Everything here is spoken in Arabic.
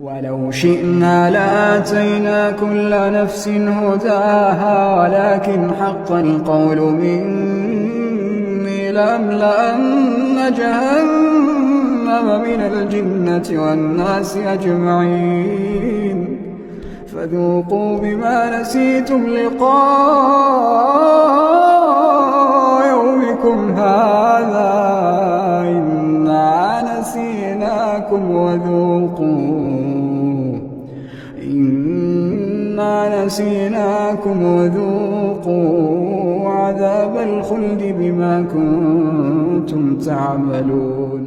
ولو شئنا لآتينا كل نفس هداها ولكن حق القول مني لأملأن جهنم من الجنة والناس أجمعين فذوقوا بما نسيتم لقاء يومكم هذا إنا نسيناكم وذوقوا عذاب الخلد بما كنتم تعملون.